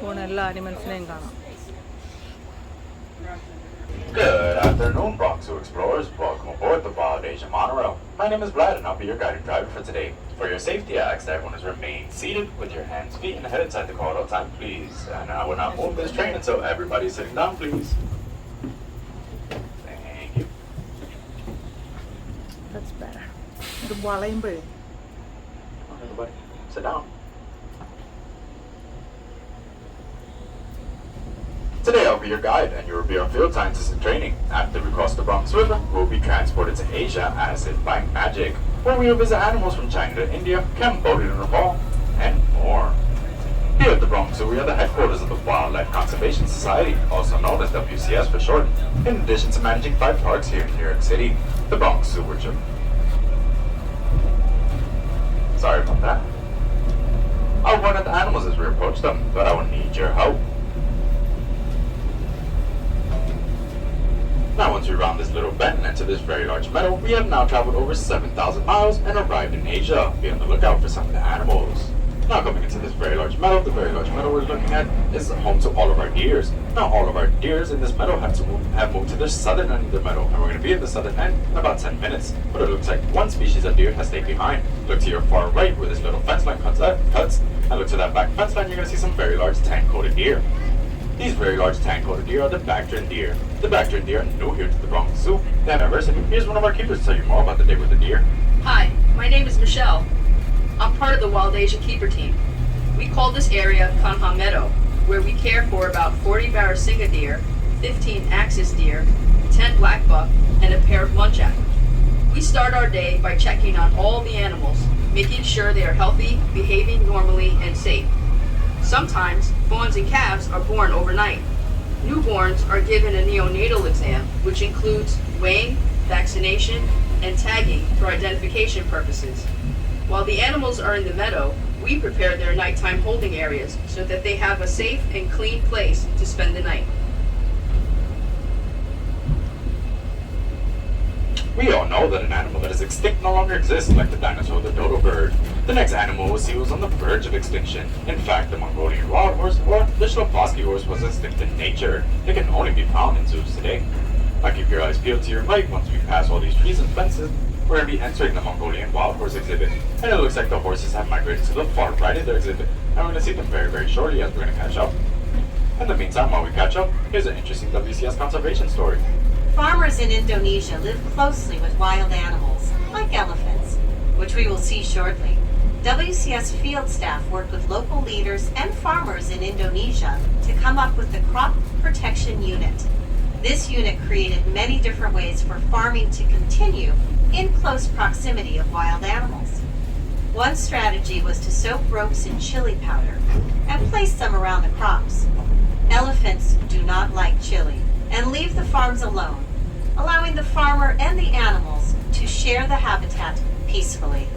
പോണ എല്ലാ ആനിമൽസിനെയും കാണാം. Good afternoon, Bronx Zoo explorers. Welcome aboard the Wild Asia Monorail. My name is Vlad, and I'll be your guided driver for today. For your safety, I ask that everyone is remain seated with your hands, feet, and head inside the car at all time, please. And I will not move this train until everybody is sitting down, please. Thank you. That's better. ഇത് വളയുമ്പോഴേ Everybody, sit down. Today I'll be your guide, and you will be on field sciences and training. After we cross the Bronx River, we'll be transported to Asia as if by magic, where we will visit animals from China to India, Cambodia to Nepal, and more. Here at the Bronx Zoo, we are the headquarters of the Wildlife Conservation Society, also known as WCS for short, in addition to managing 5 parks here in New York City. The Bronx Zoo, which are... Sorry about that. I'll warn at the animals as we approach them, but I will need your help. Now once we round this little bend and enter this very large meadow, we have now traveled over 7,000 miles and arrived in Asia. Be on the lookout for some of the animals. Now coming into this very large meadow, the very large meadow we're looking at is home to all of our deers. Now all of our deers in this meadow have moved to the southern end of the meadow, and we're going to be at the southern end in about 10 minutes. But it looks like one species of deer has stayed behind. Look to your far right where this little fence line cuts, and look to that back fence line, you're going to see some very large tan-coated deer. These very large tan-coated deer are the Bactrian deer. The Bactrian deer are new here to the Bronx Zoo. However, here's one of our keepers to tell you more about the day with the deer. Hi, my name is Michelle. I'm part of the Wild Asia Keeper team. We call this area Kanha Meadow, where we care for about 40 Barasingha deer, 15 axis deer, 10 black buck, and a pair of muntjac. We start our day by checking on all the animals, making sure they are healthy, behaving normally, and safe. Sometimes, fawns and calves are born overnight. Newborns are given a neonatal exam, which includes weighing, vaccination, and tagging for identification purposes. While the animals are in the meadow, we prepare their nighttime holding areas so that they have a safe and clean place to spend the night. We all know that an animal that is extinct no longer exists, like the dinosaur or the dodo bird. The next animal we'll see was on the verge of extinction. In fact, the Mongolian wild horse, or the Shlopowski horse, was extinct in nature. They can only be found in zoos today. Now keep your eyes peeled to your right. Once we pass all these trees and fences, we're going to be entering the Mongolian wild horse exhibit. And it looks like the horses have migrated to the far right of their exhibit. And we're going to see them very, very shortly as we're going to catch up. In the meantime, while we catch up, here's an interesting WCS conservation story. Farmers in Indonesia live closely with wild animals, like elephants, which we will see shortly. WCS field staff worked with local leaders and farmers in Indonesia to come up with the Crop Protection Unit. This unit created many different ways for farming to continue in close proximity of wild animals. One strategy was to soak ropes in chili powder and place them around the crops. Elephants do not like chili and leave the farms alone, allowing the farmer and the animals to share the habitat peacefully.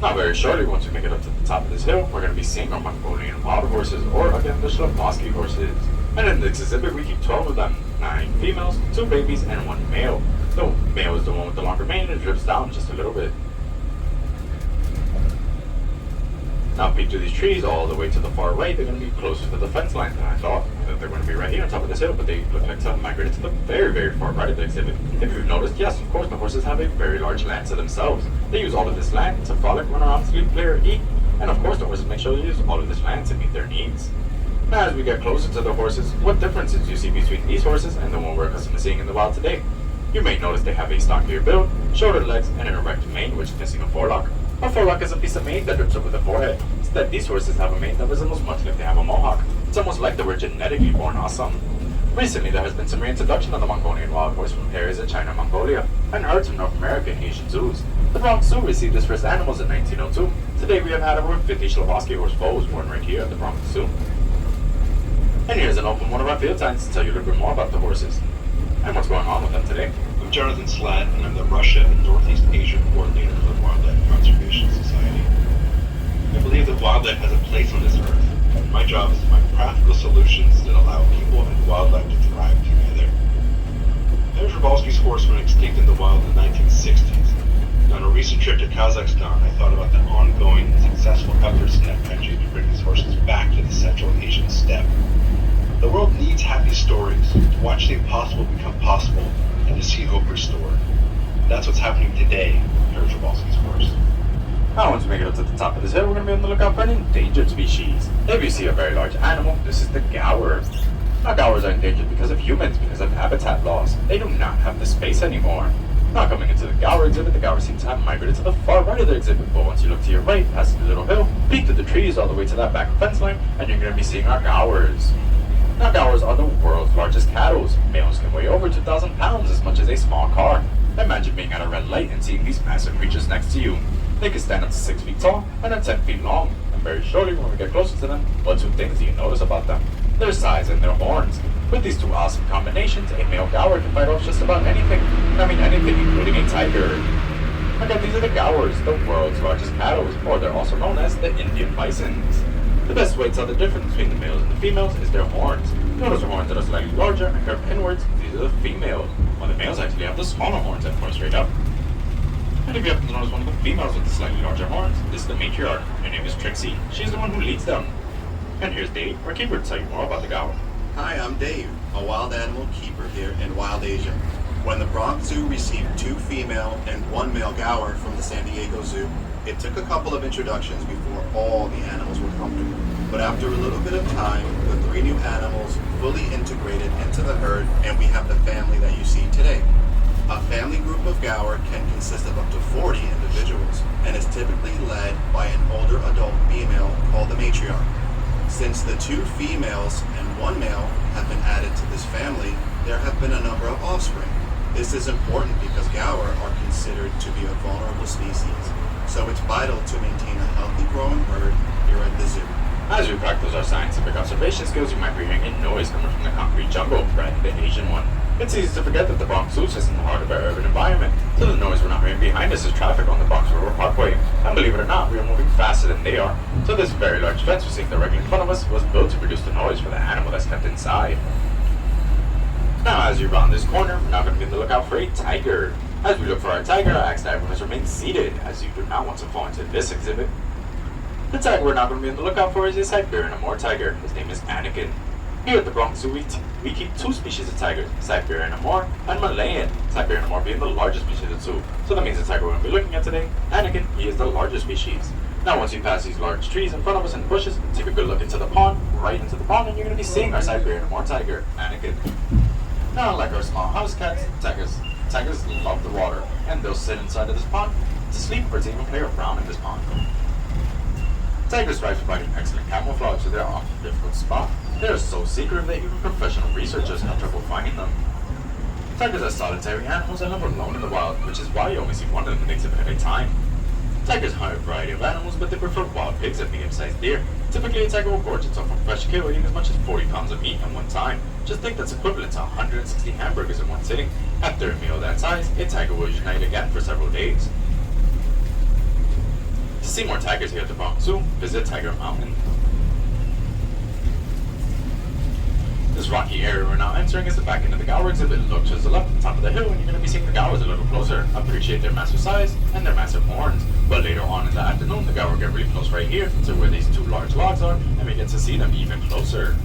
Now very shortly, once we make it up to the top of this hill, we're going to be seeing our Mongolian wild horses, or again, the Shlopowski horses. And in this exhibit, we keep 12 of them, 9 females, 2 babies, and 1 male. The male is the one with the longer mane and it drips down just a little bit. Now peek through these trees all the way to the far right, they're going to be closer to the fence line than I thought. They're going to be right here on top of this hill, but they look like some migrated to the very, very far right of the exhibit. If you've noticed, yes, of course, the horses have a very large land to themselves. They use all of this land to frolic, run around, sleep, play, or eat. And of course, the horses make sure they use all of this land to meet their needs. Now, as we get closer to the horses, what differences do you see between these horses and the one we're accustomed to seeing in the wild today? You may notice they have a stockier build, shorter legs, and an erect mane, which is missing a forelock. A forelock is a piece of mane that drips over the forehead. Instead, these horses have a mane that resembles much like they have a mohawk. It's almost like they were genetically born awesome. Recently, there has been some reintroduction of the Mongolian wild horse from areas of China and Mongolia, and herds from North America and Asian zoos. The Bronx Zoo received its first animals in 1902. Today, we have had over 50 Shlopowski horse foals born right here at the Bronx Zoo. And here's an open one of our field signs to tell you a little bit more about the horses and what's going on with them today. I'm Jonathan Slatt, and I'm the Russia and Northeast Asia coordinator for the Wildlife Conservation Society. I believe that wildlife has a place on this earth, and my job is to find practical solutions that allow people and wildlife to thrive together. There's Rybowski's horse went extinct in the wild in the 1960s. On a recent trip to Kazakhstan, I thought about the ongoing and successful efforts in that country to bring these horses back to the Central Asian steppe. The world needs happy stories, to watch the impossible become possible, and to see hope restored. That's what's happening today, per Trabalski's horse. Now, once we make it up to the top of this hill, we're going to be on the lookout for an endangered species. If you see a very large animal, this is the Gaur. Now, Gaurs are endangered because of humans, because of habitat loss. They do not have the space anymore. Now, coming into the Gaur exhibit, the Gaur seem to have migrated to the far right of the exhibit, but once you look to your right, past the little hill, peek through the trees all the way to that back fence line, and you're going to be seeing our Gaurs. Now, Gaurs are the world's largest cattle. Males can weigh over 2,000 pounds, as much as a small car. Imagine being at a red light and seeing these massive creatures next to you. They can stand up to 6 feet tall and are 10 feet long. And very shortly, when we get closer to them, what two things do you notice about them? Their size and their horns. With these two awesome combinations, a male Gaur can fight off just about anything. I mean anything, including a tiger. Again, these are the Gaurs, the world's largest cattle, or they're also known as the Indian bisons. The best way to tell the difference between the males and the females is their horns. Notice the horns that are slightly larger and curve inwards, these are the females, while the males actually have the smaller horns that point straight up. And if you happen to notice one of the females with the slightly larger horns, this is the matriarch. Her name is Trixie. She's the one who leads them. And here's Dave, our keeper, to tell you more about the Gaur. Hi, I'm Dave, a wild animal keeper here in Wild Asia. When the Bronx Zoo received 2 female and 1 male Gaur from the San Diego Zoo, it took a couple of introductions before all the animals were comfortable. But after a little bit of time, the 3 new animals fully integrated into the herd, and we have the family that you see today. A family group of Gaur can consist of up to 40 individuals, and is typically led by an older adult female called the matriarch. Since the 2 females and 1 male have been added to this family, there have been a number of offspring. This is important because Gaur are considered to be a vulnerable species, so it's vital to maintain a healthy growing herd here at the zoo. As we practice our scientific observation skills, you might be hearing a noise coming from the concrete jungle, right, the Asian one. It's easy to forget that the Bronx Zoo is in the heart of our urban environment, so the noise we're not hearing behind us is traffic on the Bronx River Parkway. And believe it or not, we are moving faster than they are. So this very large fence we're seeing directly in front of us was built to produce the noise for the animal that's kept inside. Now, as you round this corner, we're now going to be on the lookout for a tiger. As we look for our tiger, I ask that everyone has remained seated, as you do not want to fall into this exhibit. The tiger we're now going to be on the lookout for is a Siberian Amur tiger. His name is Anakin. Here at the Bronx Zoo, we keep 2 species of tigers, Siberian Amur and Malayan. Siberian Amur being the largest species of the 2. So that means the tiger we're going to be looking at today, Anakin, he is the largest species. Now, once you pass these large trees in front of us and bushes, take a good look into the pond, right into the pond, and you're going to be seeing our Siberian Amur tiger, Anakin. Now, unlike our small house cats, tigers love the water, and they'll sit inside of this pond to sleep or to even play around in this pond. Tigers strive for providing excellent camouflage, so they're often a difficult spot. They are so secretive that even professional researchers have trouble finding them. Tigers are solitary animals and live alone in the wild, which is why you only see one of them in the exhibit at a time. Tigers hunt a variety of animals, but they prefer wild pigs and medium-sized deer. Typically, a tiger will gorge itself from fresh kill, eating as much as 40 pounds of meat at one time. Just think that's equivalent to 160 hamburgers in one sitting. After a meal that size, a tiger will usually eat again for several days. To see more tigers here at the Bronx Zoo, visit Tiger Mountain. This rocky area we're now entering is the back end of the Gaur exhibit. Look to the left at the top of the hill and you're going to be seeing the Gaurs a little closer. Appreciate their massive size and their massive horns. But later on in the afternoon, the Gaur get really close right here to where these 2 large logs are, and we get to see them even closer.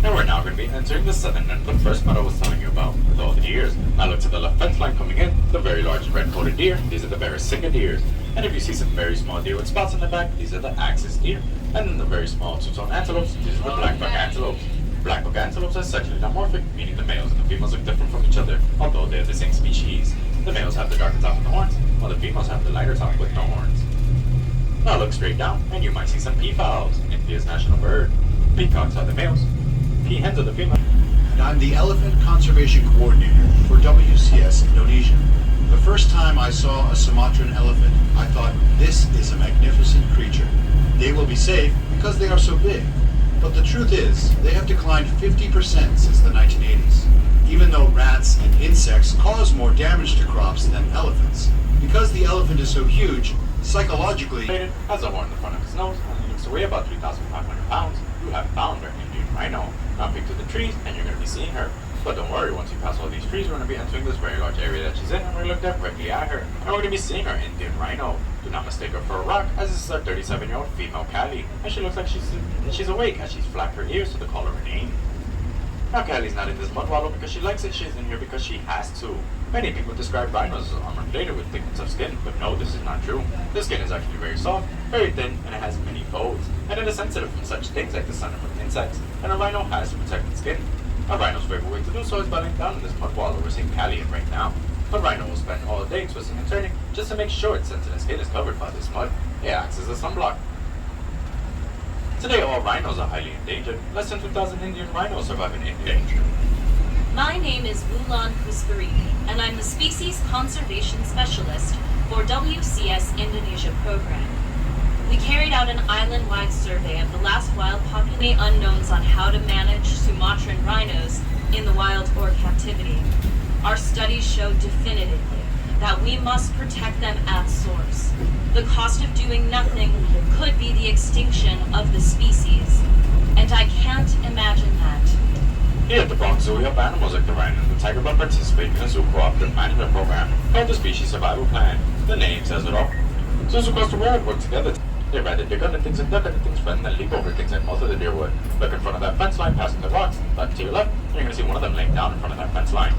And we're now going to be entering the southern end of the first spot I was telling you about, with all the deers. I look to the left fence line coming in, the very large red-coated deer, these are the Barasingha deers. And if you see some very small deer with spots on the back, these are the axis deer. And then the very small two-tone antelopes, these are the black buck antelopes. Black buck antelopes are sexually dimorphic, meaning the males and the females look different from each other, although they're the same species. The males have the darker top with the horns, while the females have the lighter top with no horns. Now look straight down, and you might see some peafowls, India's national bird. Peacocks are the males, peahens are the females. And I'm the Elephant Conservation Coordinator for WCS Indonesia. The first time I saw a Sumatran elephant, I thought, this is a magnificent creature. They will be safe because they are so big. But the truth is, they have declined 50% since the 1980s, even though rats and insects cause more damage to crops than elephants. Because the elephant is so huge, psychologically, has a horn in the front of his nose and he looks to weigh about 3,500 pounds. You have found our Indian rhino. Now peek through the trees and you're going to be seeing her. But don't worry, once you pass all these trees, we're going to be entering this very large area that she's in, and we're going to look directly at her. And we're going to be seeing our Indian rhino. Do not mistake her for a rock, as this is our 37-year-old female Callie. And she looks like she's awake, as she's flapped her ears to call her name. Now Callie's not in this mud wallow because she likes it, she's in here because she has to. Many people describe rhinos as armor-plated with thickness of skin, but no, this is not true. The skin is actually very soft, very thin, and it has many folds, and it is sensitive from such things like the sun and from insects, and a rhino has to protect its skin. A rhino's favorite way to do so is by laying down in this mud wallow we're seeing Callie in right now. A rhino will spend all day twisting and turning just to make sure its sensitive skin is covered by this mud. It acts as a sunblock. Today all rhinos are highly endangered. Less than 2,000 Indian rhinos survive in India. My name is Wulan Kuspari, and I'm the Species Conservation Specialist for WCS Indonesia program. We carried out an island-wide survey of the last wild population unknowns on how to manage Sumatran rhinos in the wild or captivity. Our studies showed definitively that we must protect them at source. The cost of doing nothing could be the extinction of the species, and I can't imagine that. Here at the Bronx Zoo, we help animals like the rhino and the tiger by participating in a zoo cooperative management program called the Species Survival Plan. The name says it all. Zoos across the world work together. They rather dig under things and duck under things rather than leap over things like most of the deer would. Look in front of that fence line, passing the rocks. Look to your left, and you're going to see one of them laying down in front of that fence line.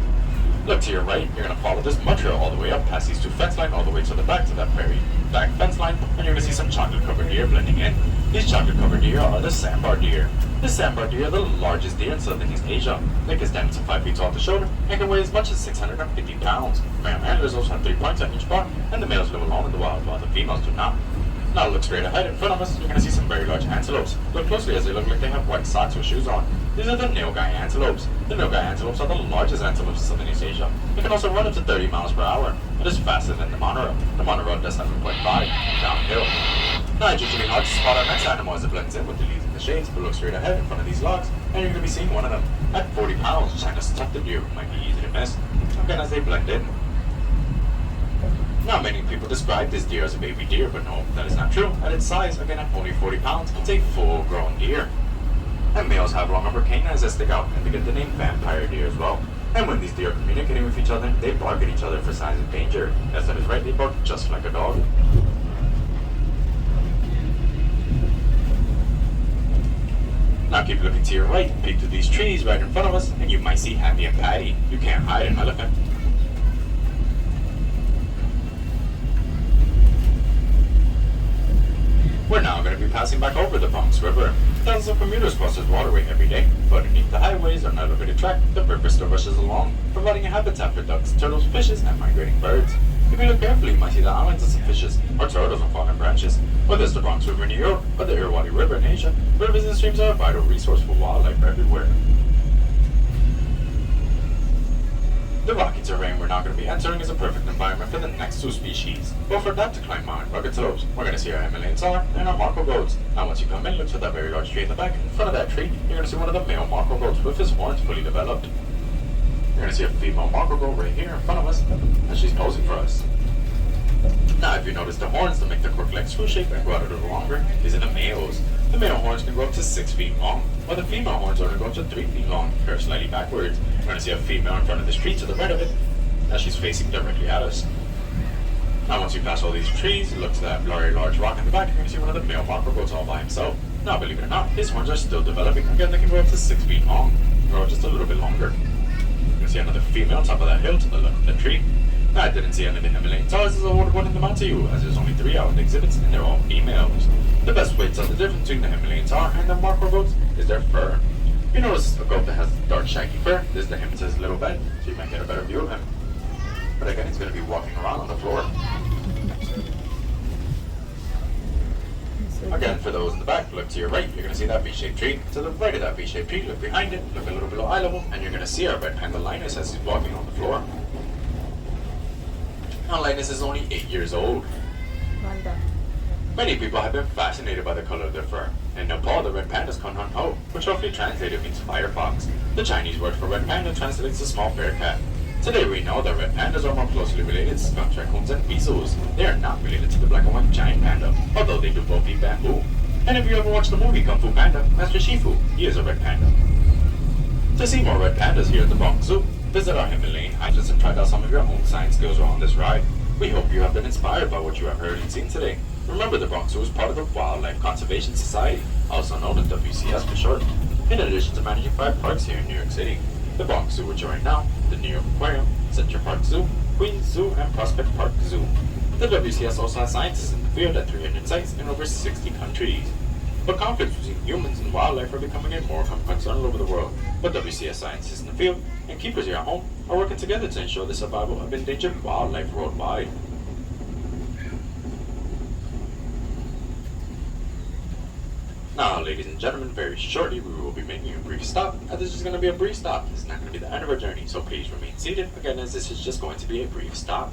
Look to your right, you're going to follow this mud trail all the way up past these two fence lines all the way to the back to that very back fence line, and you're going to see some chocolate-covered deer blending in. These chocolate-covered deer are the sandbar deer. The sandbar deer are the largest deer in Southeast Asia. They can stand to 5 feet tall at the shoulder and can weigh as much as 650 pounds. Male antlers also have 3 points on each bar, and the males live alone in the wild while the females do not. Now look straight ahead in front of us, you're going to see some very large antelopes. Look closely as they look like they have white socks with shoes on. These are the Nilgai antelopes. The Nilgai antelopes are the largest antelopes in Southeast Asia. They can also run up to 30 miles per hour. It is faster than the monorail. The monorail does 7.5 downhill. Now it's usually hard to spot our next animal as it blends in with the leaves and the shades, but look straight ahead in front of these logs, and you're going to be seeing one of them. At 40 pounds, China's tufted deer might be easy to miss, again as they blend in. Now many people describe this deer as a baby deer, but no, that is not true. At its size, again at only 40 pounds, it's a full-grown deer. And males have long upper canines that stick out, and they get the name vampire deer as well. And when these deer are communicating with each other, they bark at each other for signs of danger. Yes, that is right, they bark just like a dog. Now keep looking to your right, peek through these trees right in front of us, and you might see Happy and Patty. You can't hide an elephant. We're now going to be passing back over the Bronx River. Thousands of commuters cross this waterway every day, but underneath the highways on an elevated track, the river still rushes along, providing a habitat for ducks, turtles, fishes, and migrating birds. If you look carefully, you might see the islands of some fishes, or turtles on fallen branches. Whether it's the Bronx River in New York, or the Irrawaddy River in Asia, rivers and streams are a vital resource for wildlife everywhere. The rocky terrain we're now going to be entering is a perfect environment for the next two species. Both are adapted to climb mountain rugged slopes. We're going to see our Himalayan tar and our Marco goats. Now once you come in, look to that very large tree in the back. In front of that tree, you're going to see one of the male Marco goats with his horns fully developed. You're going to see a female Marco goat right here in front of us, and she's posing for us. Now if you notice the horns that make the crook leg screw shape and grow out a little longer, these are the males. The male horns can grow up to 6 feet long, while the female horns only go up to 3 feet long, curved slightly backwards. We're going to see a female in front of this tree to the right of it, as she's facing directly at us. Now once you pass all these trees, look to that very large rock in the back, you're going to see one of the male Marco goats all by himself. Now believe it or not, his horns are still developing. Again, they can grow up to 6 feet long, grow just a little bit longer. You can see another female on top of that hill to the left of the tree. Now I didn't see any of the Himalayan tars, as I would have wanted them out to you, as there's only 3 out in the exhibits and they're all females. The best way to tell the difference between the Himalayan tar and the Marco goats is their fur. If you notice a goat that has dark shaggy fur, this is the him to his little bed, so you might get a better view of him. But again, he's going to be walking around on the floor. Again, for those in the back, look to your right, you're going to see that V-shaped tree. To the right of that V-shaped tree, look behind it, look a little below eye level, and you're going to see our red panda Linus as he's walking on the floor. Now Linus is only 8 years old. Many people have been fascinated by the color of their fur. In Nepal, the red panda is Kanhan Ho, which roughly translated means firefox. The Chinese word for red panda translates to small bear cat. Today we know that red pandas are more closely related to skunk raccoons and weasels. They are not related to the black and white giant panda, although they do both eat bamboo. And if you ever watched the movie Kung Fu Panda, Master Shifu, he is a red panda. To see more red pandas here at the Bronx Zoo, visit our Himalayan highlands and try out some of your own science skills while on this ride. We hope you have been inspired by what you have heard and seen today. Remember, the Bronx Zoo is part of the Wildlife Conservation Society, also known as WCS for short. In addition to managing 5 parks here in New York City, the Bronx Zoo, which are right now the New York Aquarium, Central Park Zoo, Queens Zoo, and Prospect Park Zoo. The WCS also has scientists in the field at 300 sites in over 60 countries. But conflicts between humans and wildlife are becoming a more common concern all over the world. But WCS scientists in the field and keepers here at home are working together to ensure the survival of endangered wildlife worldwide. Now, ladies and gentlemen, very shortly we will be making a brief stop, and this is going to be a brief stop. This is not going to be the end of our journey, so please remain seated, again, as this is just going to be a brief stop.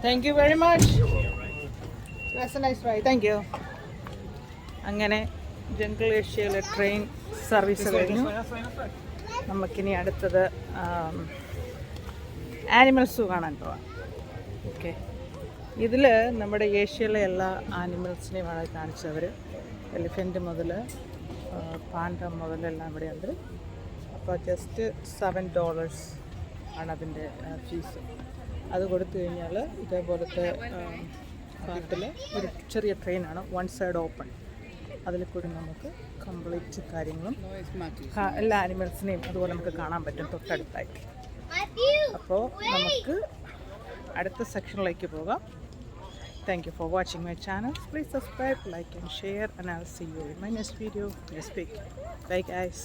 Thank you very much. That's A nice ride. Thank you. അങ്ങനെ jungle ഏഷ്യയിലെ train service കഴിഞ്ഞു. നമുക്കിനി അടുത്തത് animal സൂ കാണാൻ പോവാം. Okay, ഇതിൽ നമ്മുടെ ഏഷ്യയിലെ എല്ലാ ആനിമൽസിനെയുമാണ് കാണിച്ചവർ. എലിഫൻറ്റ് മുതൽ പാൻഡ മുതലെല്ലാം ഇവിടെ ഉണ്ട്. അപ്പോൾ ജസ്റ്റ് $7 ആണ് അതിൻ്റെ ഫീസ്. അത് കൊടുത്തു കഴിഞ്ഞാൽ ഇതേപോലത്തെ പാർട്ടിൽ ഒരു ചെറിയ ട്രെയിനാണ്, 1 സൈഡ് ഓപ്പൺ. അതിൽ കൂടി നമുക്ക് കംപ്ലീറ്റ് കാര്യങ്ങളും എല്ലാ ആനിമൽസിനെയും അതുപോലെ നമുക്ക് കാണാൻ പറ്റും തൊട്ടടുത്തായിട്ട്. അപ്പോൾ നമുക്ക് അടുത്ത സെക്ഷനിലേക്ക് പോകാം. Thank you for watching my channel. Please subscribe, like and share, and I'll see you in my next video next week. Bye guys.